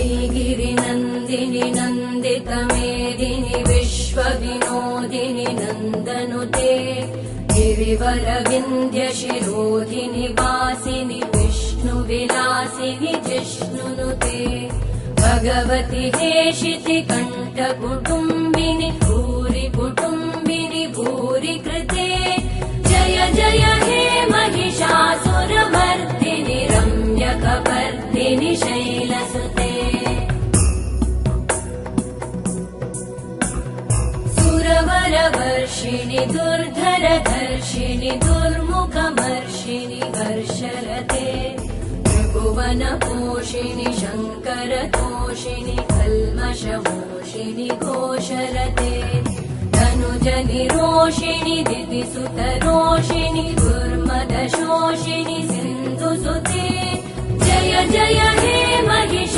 श्रीगिरिनन्दिनि नन्दितमेदिनि विश्वविनोदिनि नन्दनुते गिरिवरविन्ध्यशिरोधिनि वासिनि विष्णुविलासिनि जिष्णुनुते भगवति हेशिति कण्ठकुटुम्बिनि भूरि कुटुम्बिनि भूरि कृते जय जय हे महिषासुरमर्दिनि रम्यकपर्दिनि शैलसुते सुरवरवर्षिणि दुर्धरधर्षिणि दुर्मुखमर्षिणि हर्षरते त्रिभुवनपोषिणि शङ्करतोषिणि कल्मषमोषिणि घोषरते धनुजनिरोषिणि दितिसुतरोषिणि दुर्मदशोषिणि सिन्धुसुते जय जय हे महिषा